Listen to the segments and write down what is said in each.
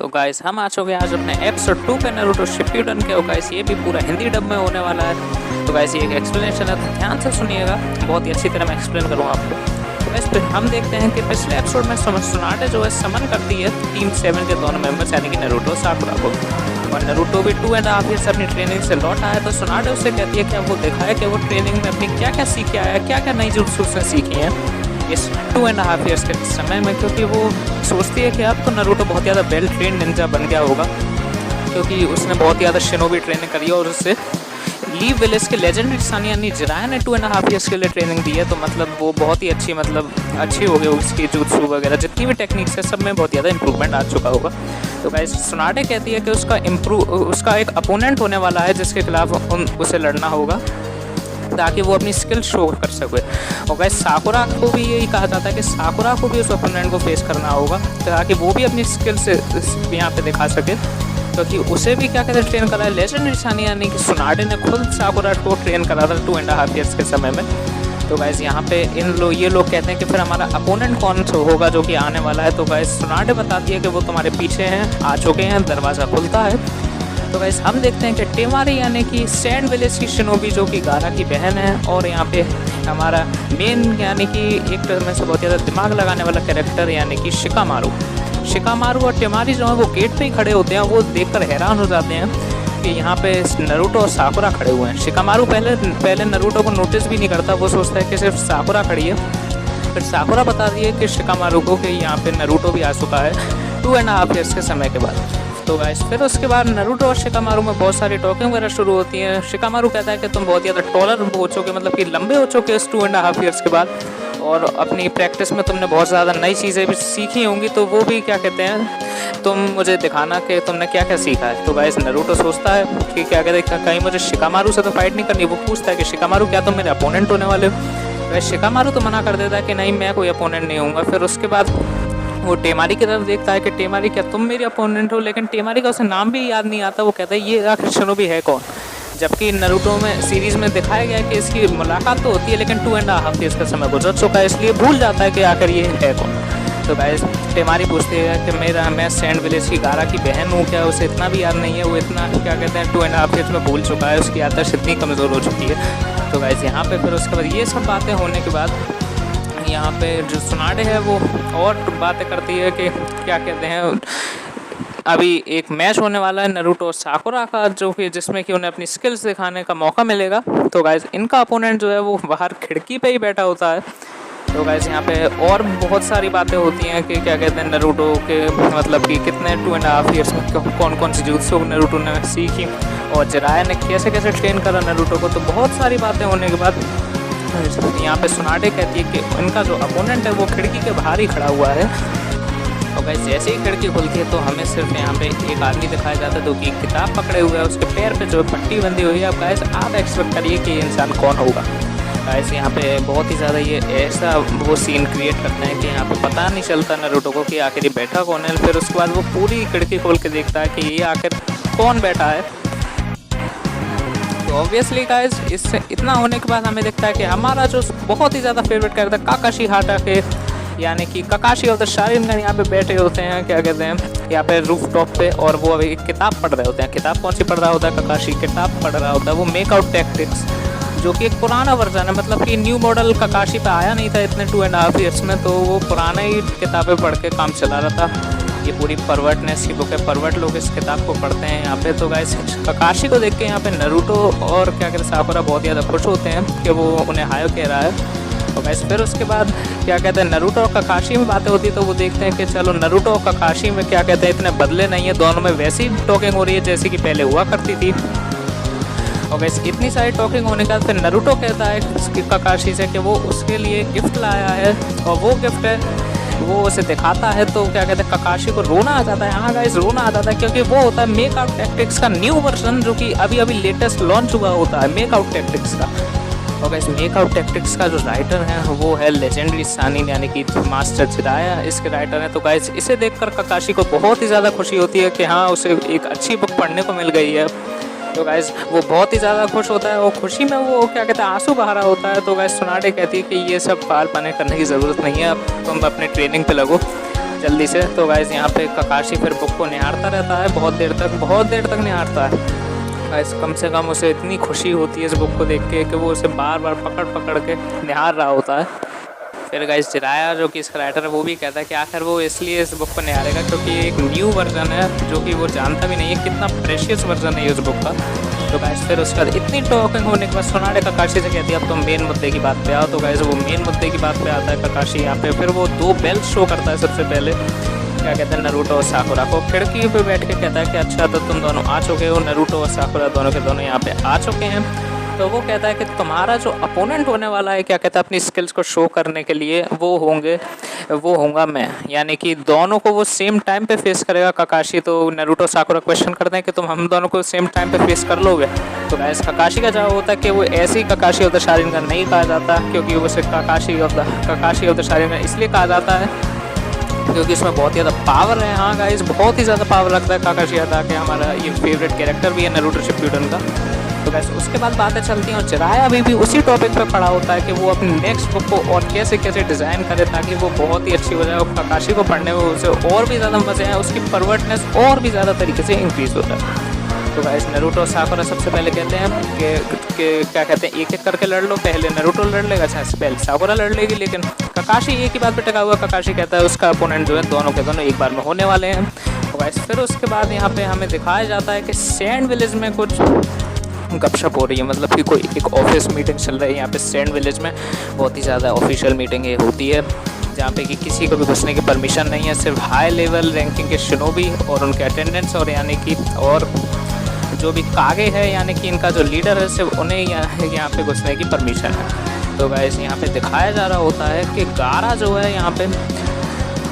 तो गाइस हम आ चुके हैं आज अपने एपिसोड 2 पे नारुतो शिप्यूडन के। और गाइस ये भी पूरा हिंदी डब में होने वाला है। तो गाइस ये एक एक्सप्लेनेशन है, तो ध्यान से सुनिएगा, बहुत ही अच्छी तरह मैं एक्सप्लेन करूँगा आपको। तो गाइस फिर हम देखते हैं कि पिछले एपिसोड में सुनाटे जो है समन करती है टीम 7 के दोनों मेंबर्स यानी कि नारुतो साकुरा को। और नारुतो भी 2.5 ईयर्स अपनी ट्रेनिंग से लौट आया। तो सुनाटे उससे कहती है कि अब वो दिखाए कि वो ट्रेनिंग में अपनी क्या क्या सीख के आया, क्या क्या नई जुत्सु उसने सीखी हैं इस 2.5 ईयर्स के समय में। क्योंकि वो सोचती है कि अब तो नारुतो बहुत ज़्यादा वेल ट्रेन निंजा बन गया होगा, क्योंकि उसने बहुत ज़्यादा शिनोबी ट्रेनिंग करी है और उससे लीव विलेज के लेजेंडरी सानिया ने जिराया ने 2.5 ईयर्स के लिए ट्रेनिंग दी है। तो मतलब वो बहुत ही अच्छी हो गई उसकी जुत्सु वगैरह, जितनी भी टेक्निक्स है सब में बहुत ज़्यादा इंप्रूवमेंट आ चुका होगा। तो गाइस सुनाटे कहती है कि उसका एक अपोनेंट होने वाला है जिसके खिलाफ उसे लड़ना होगा ताकि वो अपनी स्किल शो कर सके। और गाइस साकुरा को भी यही कहा जाता है कि साकुरा को भी उस ओपोनेंट को फेस करना होगा ताकि वो भी अपनी स्किल से यहाँ पे दिखा सके, क्योंकि उसे भी क्या कहते हैं ट्रेन करा है लेजेंडरी सानिया यानी कि सुनाटे ने खुद साकुरा को ट्रेन करा था 2.5 ईयर्स के समय में। तो गाइस यहाँ पे ये लोग कहते हैं कि फिर हमारा अपोनेंट कौन होगा जो कि आने वाला है। तो गाइस सुनाटे बताती है कि वो तुम्हारे पीछे हैं, आ चुके हैं, दरवाज़ा खुलता है। तो गाइस हम देखते हैं कि टेमारी यानी कि सैंड विलेज की शिनोबी जो कि गारा की बहन है, और यहाँ पे हमारा मेन यानी कि एक तरह में से बहुत ज़्यादा दिमाग लगाने वाला कैरेक्टर यानी कि शिकामारू और टेमारी जो है वो गेट पे ही खड़े होते हैं। वो देखकर हैरान हो जाते हैं कि यहाँ पे नारुतो और साकुरा खड़े हुए हैं। शिकामारू पहले नारुतो को नोटिस भी नहीं करता, वो सोचता है कि सिर्फ साकुरा खड़ी है। फिर साकुरा बताती है कि शिकामारू को कि यहाँ पे नारुतो भी आ चुका है 2.5 ईयर्स के समय के बाद। तो गाइस फिर उसके बाद नारुतो और शिकामारू में बहुत सारी टॉकिंग वगैरह शुरू होती है। शिकामारू कहता है कि तुम बहुत ज़्यादा टॉलर हो चुके, मतलब कि लंबे हो चुके इस 2.5 ईयर्स के बाद, और अपनी प्रैक्टिस में तुमने बहुत ज़्यादा नई चीज़ें भी सीखी होंगी। तो वो भी क्या कहते हैं तुम मुझे दिखाना कि तुमने क्या क्या सीखा है। तो गाइस नारुतो सोचता है कि क्या कहते हैं कहीं मुझे शिकामारू से तो फाइट नहीं करनी। वो पूछता है कि शिकामारू क्या तुम मेरे अपोनेंट होने वाले हो। वैसे शिकामारू तो मना कर देता है कि नहीं मैं कोई अपोनेंट नहीं हूँगा। फिर उसके बाद वो टेमारी की तरफ देखता है कि टेमारी क्या तुम मेरी अपोनेंट हो, लेकिन टेमारी का उसे नाम भी याद नहीं आता। वो कहता है ये आखिर शिनोबी है कौन, जबकि नारुतो में सीरीज़ में दिखाया गया है कि इसकी मुलाकात तो होती है लेकिन 2.5 ईयर्स का समय गुजर चुका है, इसलिए भूल जाता है कि आखिर ये है कौन। तो गाइस टेमारी पूछती है कि मैं सैंड विलेज की गारा की बहन हूँ क्या, उसे इतना भी याद नहीं है, वो इतना क्या कहते हैं 2.5 ईयर्स में भूल चुका है, उसकी याददाश्त इतनी कमज़ोर हो चुकी है। तो गाइस यहाँ पे फिर उसके बाद ये सब बातें होने के बाद यहाँ पे जो सुनाटे है वो और बातें करती है कि क्या कहते हैं अभी एक मैच होने वाला है नारुतो और साकुरा का, जो कि जिसमें कि उन्हें अपनी स्किल्स दिखाने का मौका मिलेगा। तो गाइस इनका अपोनेंट जो है वो बाहर खिड़की पे ही बैठा होता है। तो गाइस यहाँ पे और बहुत सारी बातें होती हैं कि क्या कहते हैं नारुतो के मतलब कि कितने 2.5 ईयर्स में कौन कौन सी जुत्सु नारुतो ने सीखी और जिराया ने कैसे कैसे ट्रेन करा नारुतो को। तो बहुत सारी बातें होने के बाद यहाँ पे सुनाटे कहती है कि उनका जो अपोनेंट है वो खिड़की के बाहर ही खड़ा हुआ है। और गाइस जैसे ही खिड़की खुलती है तो हमें सिर्फ यहाँ पे एक आदमी दिखाया जाता है जो कि किताब पकड़े हुए है, उसके पैर पे जो पट्टी बंधी हुई है। अब गाइस आप एक्सपेक्ट करिए कि ये इंसान कौन होगा। गाइस यहाँ पे बहुत ही ज़्यादा ये ऐसा वो सीन क्रिएट करते हैं कि यहाँ पे पता नहीं चलता नारुतो को कि आखिर ये बैठा कौन है। फिर उसके बाद वो पूरी खिड़की खोल के देखता है कि ये आखिर कौन बैठा है। तो ऑब्वियसली गाइस इससे इतना होने के बाद हमें दिखता है कि हमारा जो बहुत ही ज़्यादा फेवरेट कैरेक्टर काकाशी हाटाके यानी कि काकाशी ऑफ द शारिंगन यहाँ पे बैठे होते हैं क्या कहते हैं यहाँ पे रूफ टॉप पे, और वो अभी एक किताब पढ़ रहे होते हैं। किताब कौन सी पढ़ रहा होता है काकाशी, किताब पढ़ रहा होता है वो मेकआउट टैक्टिक्स, जो कि एक पुराना वर्जन है, मतलब कि न्यू मॉडल काकाशी पे आया नहीं था इतने 2.5 ईयर्स में। तो वो पुराना ही किताबें पढ़ के काम चला रहा था। ये पूरी परवर्टनेस की बुक है, परवर्ट लोग इस किताब को पढ़ते हैं यहाँ पे। तो गाइस काकाशी को देख के यहाँ पे नारुतो और क्या कहते हैं साकुरा बहुत ज़्यादा खुश होते हैं कि वो उन्हें हायो कह रहा है। और गाइस फिर उसके बाद क्या कहते हैं नारुतो और काकाशी में बातें होती है। तो वो देखते हैं कि चलो नारुतो और काकाशी में क्या कहते हैं इतने बदले नहीं है, दोनों में वैसी टॉकिंग हो रही है जैसी कि पहले हुआ करती थी। और गाइस इतनी सारी टॉकिंग होने के बाद फिर नारुतो कहता है काकाशी से कि वो उसके लिए गिफ्ट लाया है, और वो गिफ्ट है वो उसे दिखाता है। तो क्या कहते हैं काकाशी को रोना आ जाता है। हाँ गाइस रोना आ जाता है, क्योंकि वो होता है मेकआउट टैक्टिक्स का न्यू वर्जन जो कि अभी अभी लेटेस्ट लॉन्च हुआ होता है मेकआउट टैक्टिक्स का। और गाइस मेकआउट टैक्टिक्स का जो राइटर है वो है लेजेंडरी सानिन यानी कि मास्टर जिराया इसके राइटर हैं। तो गाइस इसे देखकर काकाशी को बहुत ही ज़्यादा खुशी होती है कि हाँ उसे एक अच्छी बुक पढ़ने को मिल गई है। तो गाइस वो बहुत ही ज़्यादा खुश होता है, और खुशी में वो क्या कहते हैं आंसू बहा रहा होता है। तो गाइस सुनाटे कहती है कि ये सब पाल पाने करने की ज़रूरत नहीं है, अब तुम अपने ट्रेनिंग पे लगो। जल्दी से। तो गाइस यहाँ पे ककाशी फिर बुक को निहारता रहता है बहुत देर तक निहारता है। गाइस कम से कम उसे इतनी खुशी होती है इस बुक को देख के कि वो उसे बार बार पकड़ के निहार रहा होता है। फिर गाइस जिराया जो कि इसका राइटर है वो भी कहता है कि आखिर वो इसलिए इस बुक को निहारेगा क्योंकि ये एक न्यू वर्जन है जो कि वो जानता भी नहीं है कितना प्रेशियस वर्जन है इस बुक का। तो गाइस फिर उसके बाद इतनी टॉकिंग होने के बाद सुनाडे ककाशी से कहती है अब तो मेन मुद्दे की बात पे आओ। तो गाइस वो मेन मुद्दे की बात पे आता है ककाशी यहाँ पे। फिर वो 2 बेल्ट शो करता है सबसे पहले, क्या कहते हैं, नरूटो और साकुरा को। खिड़की पे बैठ के कहता है कि अच्छा तो तुम दोनों आ चुके हो, नरूटो और साकुरा दोनों के दोनों यहाँ पे आ चुके हैं। तो वो कहता है कि तुम्हारा जो अपोनेंट होने वाला है, क्या कहता है, अपनी स्किल्स को शो करने के लिए वो होऊंगा मैं, यानी कि दोनों को वो सेम टाइम पे फेस करेगा ककाशी। तो नरूटो साकुरा क्वेश्चन करते हैं कि तुम हम दोनों को सेम टाइम पे फेस कर लोगे। तो गाइस ककाशी का जवाब होता है कि वो ऐसे ही ककाशी ऑफ द शारिंगन नहीं कहा जाता, क्योंकि उसे ककाशी ऑफ द शारिंगन इसलिए कहा जाता है क्योंकि इसमें बहुत ज़्यादा पावर है। हाँ गाइस बहुत ही ज़्यादा पावर लगता है ककाशी के। हमारा ये फेवरेट कैरेक्टर भी है नरूटो शिप्यूडन का। तो गाइस उसके बाद बातें चलती हैं और जिराया अभी भी उसी टॉपिक पर पड़ा होता है कि वो अपनी नेक्स्ट बुक को और कैसे डिज़ाइन करे ताकि वो बहुत ही अच्छी हो जाए और ककाशी को पढ़ने में उसे और भी ज़्यादा मज़े आए, उसकी परवर्टनेस और भी ज़्यादा तरीके से इंक्रीज़ होता है। तो गाइस नरूटो और साकुरा सबसे पहले कहते हैं कि क्या कहते हैं एक करके लड़ लो, पहले नरूटो लड़ लेगा, पहले साकुरा लड़ लेगी, लेकिन ककाशी एक ही बात पे टिका हुआ। ककाशी कहता है उसका अपोनेंट जो है दोनों के दोनों एक बार में होने वाले हैं। तो गाइस फिर उसके बाद यहाँ पे हमें दिखाया जाता है कि सैंड विलेज में कुछ गपशप हो रही है, मतलब कि कोई एक ऑफिस मीटिंग चल रही है यहाँ पे सैंड विलेज में। बहुत ही ज़्यादा ऑफिशियल मीटिंग ये होती है जहाँ पे कि किसी को भी घुसने की परमिशन नहीं है, सिर्फ हाई लेवल रैंकिंग के शिनोबी और उनके अटेंडेंट्स और यानी कि और जो भी कागे है यानी कि इनका जो लीडर है सिर्फ उन्हें यहाँ पे घुसने की परमिशन है। तो गाइस यहाँ पे दिखाया जा रहा होता है कि गारा जो है यहाँ पे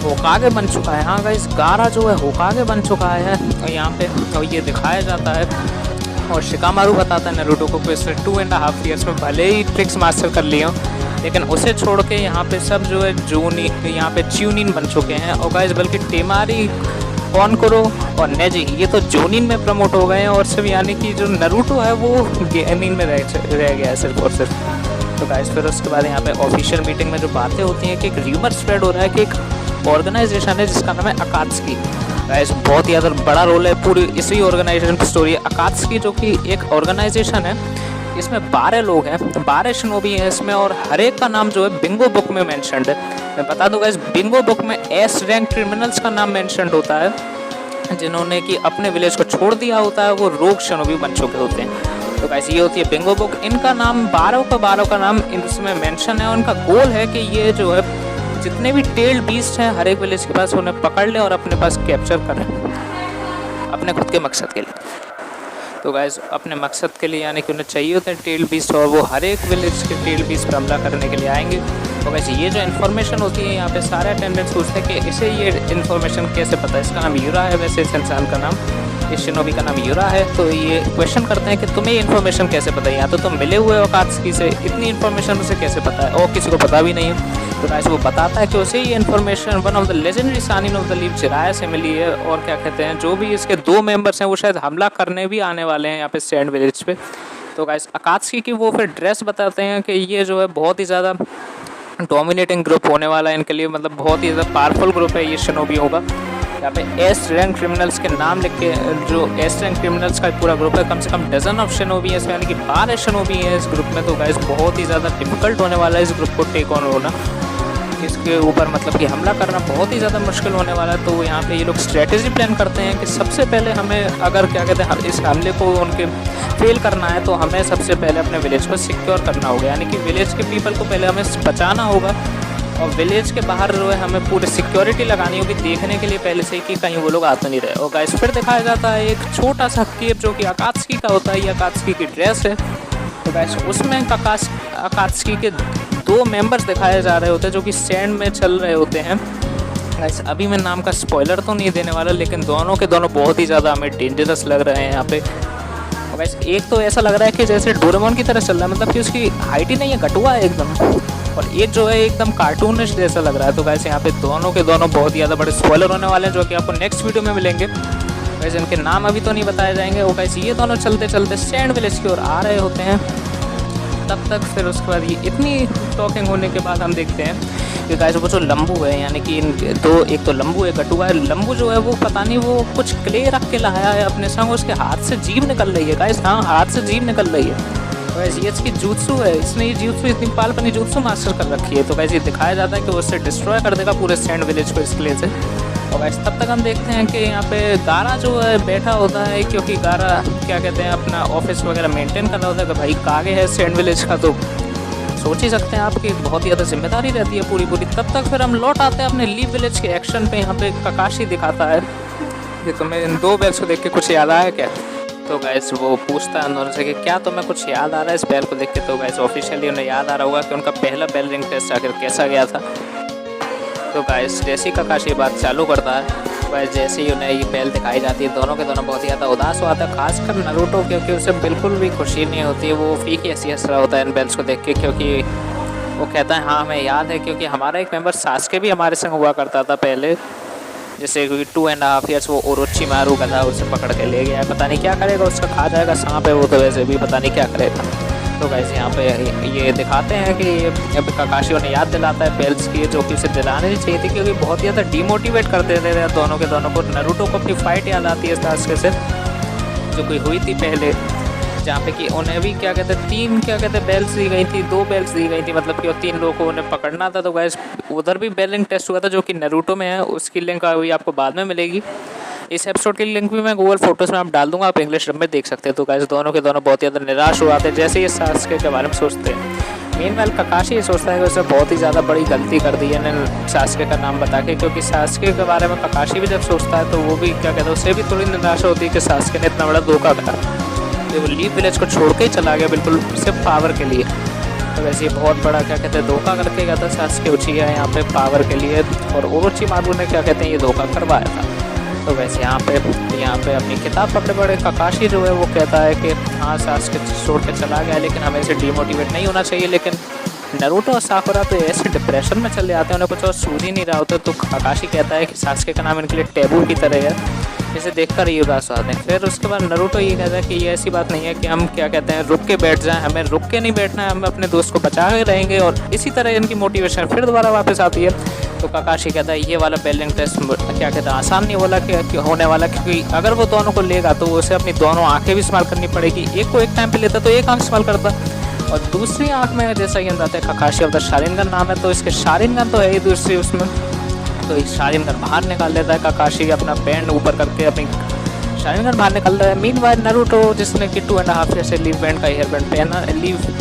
होकागे बन चुका है। हाँ गाइस गारा जो है होकागे बन चुका है यहाँ पे, और ये दिखाया जाता है। और शिकामारू बताता है नरूटो को कि इसने 2.5 ईयर्स में भले ही ट्रिक्स मास्टर कर लिए हों, लेकिन उसे छोड़ के यहाँ पे सब जो है यहाँ पे च्यूनिन बन चुके हैं। और गाइस बल्कि टेमारी कॉनकोरो और नेजी ये तो जोनिन में प्रमोट हो गए हैं, और सिर्फ यानी कि जो नरूटो है वो गेमिंग में रह गया है सिर्फ और सिर्फ। तो गाइस फिर उसके बाद यहाँ पे ऑफिशियल मीटिंग में जो बातें होती हैं कि एक र्यूमर स्प्रेड हो रहा है कि एक ऑर्गेनाइजेशन है जिसका नाम है अकात्सुकी। गाइस बहुत ही ज़्यादा बड़ा रोल है पूरी इसी ऑर्गेनाइजेशन की स्टोरी है। अकात्सुकी जो कि एक ऑर्गेनाइजेशन है, इसमें 12 लोग हैं, 12 शिनोबी हैं इसमें, और हर एक का नाम जो है बिंगो बुक में मेंशन्ड है। मैं बता दूंगा इस बिंगो बुक में एस रैंक क्रिमिनल्स का नाम मेंशन्ड होता है, जिन्होंने कि अपने विलेज को छोड़ दिया होता है, वो रोग शिनोबी बन चुके होते हैं। तो गाइस ये होती है बिंगो बुक। इनका नाम 12 का नाम इसमें मेंशन है। उनका गोल है कि ये जो है जितने भी टेल्ड बीस्ट हैं हर एक विलेज के पास उन्हें पकड़ लें और अपने पास कैप्चर करें अपने खुद के मकसद के लिए। तो गाइस अपने मकसद के लिए यानी कि उन्हें चाहिए होते हैं टेल्ड बीस्ट, और वो हर एक विलेज के टेल्ड बीस्ट पर हमला करने के लिए आएंगे। तो वैसे ये जो इन्फॉर्मेशन होती है यहाँ पे सारे अटेंडेंट्स पूछते हैं कि इसे ये इन्फॉर्मेशन कैसे पता है। इसका नाम यूरा है, वैसे इस इंसान का नाम, इस शिनोबी का नाम यूरा है। तो ये क्वेश्चन करते हैं कि तुम्हें ये इन्फॉर्मेशन कैसे पता है, या तो तुम मिले हुए हो अकात्सुकी से, इतनी इन्फॉर्मेशन उसे कैसे पता है, और किसी को पता भी नहीं है। तो गाइस वो बताता है कि उसे ये information one of the legendary Sannin of the Leaf Jiraiya से मिली है, और क्या कहते हैं जो भी इसके 2 मेंबर्स हैं वो शायद हमला करने भी आने वाले हैं यहाँ पे सैंड विलेज पे। तो गाइस अकात्सुकी की वो फिर ड्रेस बताते हैं कि ये जो है बहुत ही ज़्यादा डोमिनेटिंग ग्रुप होने वाला है इनके लिए, मतलब बहुत ही ज़्यादा पावरफुल ग्रुप है ये शिनोबी होगा। यहाँ पे एस रैंक क्रिमिनल्स के नाम लिख के, जो एस रैंक क्रिमिनल्स का पूरा ग्रुप है, कम से कम डजन ऑफ शिनोबी है इसमें, यानी कि 12 शिनोबी है इस ग्रुप में। तो गाइस बहुत ही ज़्यादा डिफिकल्ट होने वाला है इस ग्रुप को टेक ऑन होना, इसके ऊपर मतलब कि हमला करना बहुत ही ज़्यादा मुश्किल होने वाला है। तो यहाँ पे ये लोग स्ट्रेटेजी प्लान करते हैं कि सबसे पहले हमें अगर क्या कहते हैं इस हमले को उनके फेल करना है तो हमें सबसे पहले अपने विलेज को सिक्योर करना होगा, यानी कि विलेज के पीपल को पहले हमें बचाना होगा, और विलेज के बाहर जो है हमें पूरी सिक्योरिटी लगानी होगी देखने के लिए पहले से कि कहीं वो लोग आ तो नहीं रहे। और गाइस फिर दिखाया जाता है एक छोटा सा केप जो कि अकात्सुकी का होता है, ये अकात्सुकी की ड्रेस है। तो गाइस उसमें अकात्सुकी के 2 मेंबर्स दिखाए जा रहे होते हैं जो कि सैंड में चल रहे होते हैं। गाइस अभी मैं नाम का स्पॉइलर तो नहीं देने वाला, लेकिन दोनों के दोनों बहुत ही ज़्यादा हमें डेंजरस लग रहे हैं यहाँ पे। गाइस एक तो ऐसा लग रहा है कि जैसे डोरेमोन की तरह चल रहा है, मतलब कि उसकी हाइट ही नहीं है, गटुआ है एकदम, और एक जो है एकदम कार्टूनिश जैसा लग रहा है। तो गाइस यहाँ पे दोनों के दोनों बहुत ही ज़्यादा बड़े स्पॉइलर होने वाले हैं जो कि आपको नेक्स्ट वीडियो में मिलेंगे। गाइस इनके नाम अभी तो नहीं बताए जाएंगे। वो गाइस ये दोनों चलते चलते सैंड विलेज की ओर आ रहे होते हैं। तब तक फिर उसके बाद ये इतनी टॉकिंग होने के बाद हम देखते हैं कि गाइस वो जो लंबू है, यानी कि दो, एक तो लंबू है, कटुआ है। लंबू जो है वो पता नहीं वो कुछ क्ले रख के लाया है अपने संग, उसके हाथ से जीभ निकल रही है गाइस। हाँ, हाथ से जीभ निकल रही है। गाइस ये इसकी jutsu है, इसने ये jutsu इतनी पालपनी jutsu मास्टर कर रखी है। तो गाइस ये दिखाया जाता है कि वो उससे डिस्ट्रॉय कर देगा पूरे सैंड विलेज को इस क्ले से। और गाइस तब तक हम देखते हैं कि यहाँ पे गारा जो है बैठा होता है, क्योंकि गारा क्या कहते हैं अपना ऑफिस वगैरह मेंटेन कर रहा होता है कि भाई कागे है सैंड विलेज का, तो सोच ही सकते हैं आप कि बहुत ज़्यादा जिम्मेदारी रहती है पूरी। तब तक फिर हम लौट आते हैं अपने लीव विलेज के एक्शन पे। यहाँ पे ककाशी दिखाता है कि तुम्हें इन 2 बैल्स को देख के कुछ याद आया क्या। तो गाइस वो पूछता है अंदर से कि क्या तुम्हें कुछ याद आ रहा है इस बैल को देख के। तो गाइस ऑफिशियली उन्हें याद आ रहा होगा कि उनका पहला बेल रिंग टेस्ट आखिर कैसा गया था। तो गाइस जैसे ही ककाशी बात चालू करता है, गाइस जैसे ही उन्हें ये बेल दिखाई जाती है, दोनों के दोनों बहुत ज़्यादा उदास हुआ था, खासकर नारुतो, क्योंकि उसे बिल्कुल भी खुशी नहीं होती है। वो फीकी ऐसी हंस रहा होता है इन बेल्स को देख के, क्योंकि वो कहता है हाँ हमें याद है, क्योंकि हमारा एक मेंबर सास्के भी हमारे संग हुआ करता था पहले, जैसे 2.5 ईयर्स वो ओरोचिमारू गधा उसे पकड़ के ले गया। पता नहीं क्या करेगा, उसका खा जाएगा सांप है वो, तो वैसे भी पता नहीं क्या करेगा। तो गाइस यहाँ पे ये दिखाते हैं कि ककाशी उन्हें याद दिलाता है बेल्स की, जो कि उसे दिलानी नहीं चाहिए थी, क्योंकि बहुत ज़्यादा डीमोटिवेट कर देते थे दोनों के दोनों को। नारुतो को अपनी फाइट याद आती है सास्के से, जो कोई हुई थी पहले, जहाँ पे कि उन्हें भी क्या कहते हैं 3 बेल्स दी गई थी, 2 बेल्स दी गई थी, मतलब कि 3 लोगों को उन्हें पकड़ना था। तो गाइस उधर भी बेलिंग टेस्ट हुआ था, जो कि नारुतो में है, उसकी लिंक अभी आपको बाद में मिलेगी। इस एपिसोड की लिंक भी मैं गूगल फोटोज़ में आप डाल दूंगा, आप इंग्लिश डब में देख सकते हैं। तो गाइस दोनों के दोनों बहुत ज़्यादा निराश हो जाते हैं जैसे ये सास्के के बारे में सोचते हैं। मीनवाइल ककाशी ये सोचता है कि उसने बहुत ही ज़्यादा बड़ी गलती कर दी है सास्के का नाम बता के, क्योंकि सास्के के बारे में ककाशी भी जब सोचता है तो वो भी क्या कहते हैं, उससे भी थोड़ी निराशा होती है कि सास्के ने इतना बड़ा धोखा करा, वो लीव विलेज को छोड़ के ही चला गया बिल्कुल सिर्फ पावर के लिए। तो वैसे ये बहुत बड़ा क्या कहते हैं धोखा करके गया था सास्के उचिया यहाँ पे पावर के लिए, और ओरोचिमारू ने क्या कहते हैं ये धोखा करवाया था। तो वैसे यहाँ पे अपनी किताब पकड़े पड़े ककाशी जो है वो कहता है कि हाँ सास्के छोड़ के चला गया, लेकिन हमें इसे डिमोटिवेट नहीं होना चाहिए। लेकिन नारुतो और साकुरा तो ऐसे डिप्रेशन में चले जाते हैं, उन्हें कुछ और सूझ ही नहीं रहा होता। तो ककाशी कहता है कि सास्के का नाम इनके लिए टैबू की तरह है, इसे देखकर ये उदास हो जाते हैं। फिर उसके बाद नारुतो ये कहता है कि ये ऐसी बात नहीं है कि हम क्या कहते हैं रुक के बैठ जाएं, हमें रुक के नहीं बैठना है, हम अपने दोस्त को बचा के रहेंगे। और इसी तरह इनकी मोटिवेशन फिर दोबारा वापस आती है। तो ककाशी कहता है ये वाला बेलिंग टेस्ट क्या कहते हैं आसान नहीं बोला कि होने वाला, क्योंकि अगर वो दोनों को लेगा तो उसे अपनी दोनों आँखें भी इस्तेमाल करनी पड़ेगी। एक को एक टाइम पर लेता तो एक आँख इस्तेमाल करता, और दूसरी आँख में जैसा ये बताते हैं ककाशी ऑफ द शारिंगन नाम है, तो इसके शारिंगन तो है ही दूसरी उसमें, तो इस शारिंगन बाहर निकाल लेता है ककाशी अपना बैंड ऊपर करके अपनी शारिंगन बाहर निकल रहा है। मीनवाइल नारुतो जिसने कि 2.5 ईयर से लीव बैंड का हेयर बैंड पहना, लीव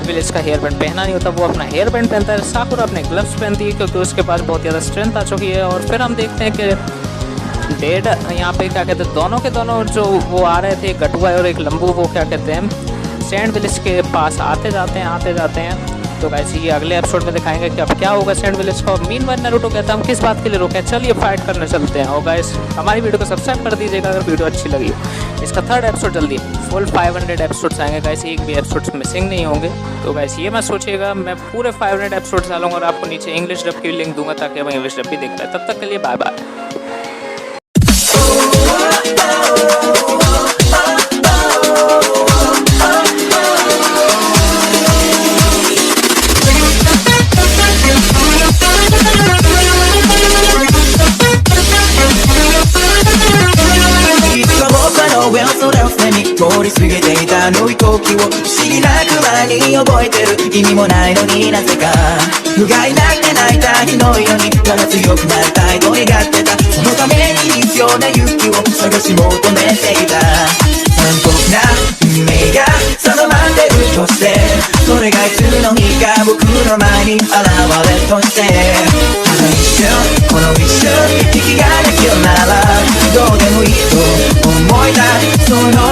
विलेज का हेयर बैंड पहना नहीं होता, वो अपना हेयर बैंड पहनता है। साकुरा अपने ग्लव्स पहनती है क्योंकि उसके पास बहुत ज़्यादा स्ट्रेंथ आ चुकी है। और फिर हम देखते हैं कि डेड यहाँ पे क्या कहते हैं दोनों के दोनों जो वो आ रहे थे, गटुआ और एक लंबू, वो क्या कहते हैं सैंड विलेज के पास आते जाते हैं। तो गाइस ये अगले एपिसोड में दिखाएंगे कि अब क्या होगा सैंड विलेज का। मीनवाइल नारुतो कहता है हम किस बात के लिए रुके, चलिए फाइट करने चलते हैं। और गाइस हमारी वीडियो को सब्सक्राइब कर दीजिएगा अगर वीडियो अच्छी लगी। इसका 3rd एपिसोड जल्दी फुल 500 एपिसोड्स आएंगे गाइस, एक भी एपिसोड्स मिसिंग नहीं होंगे। तो गाइस ये मत सोचिएगा मैं पूरे 500 एपिसोड्स डालूंगा और आपको नीचे इंग्लिश डब की लिंक दूंगा ताकि आप इंग्लिश डब भी देख पाए। तब तक के लिए बाय बाय।通り過ぎていたあの時を不思議なくらいに覚えてる意味もないのになぜか不甲斐なくて泣いた日のようにただ強くなりたいと願ってたそのために必要な勇気を探し求めていた残酷な運命が定まってるとしてそれがいつの日か僕の前に現れとしてあの一瞬この一瞬息ができるならどうでもいいと思いたいその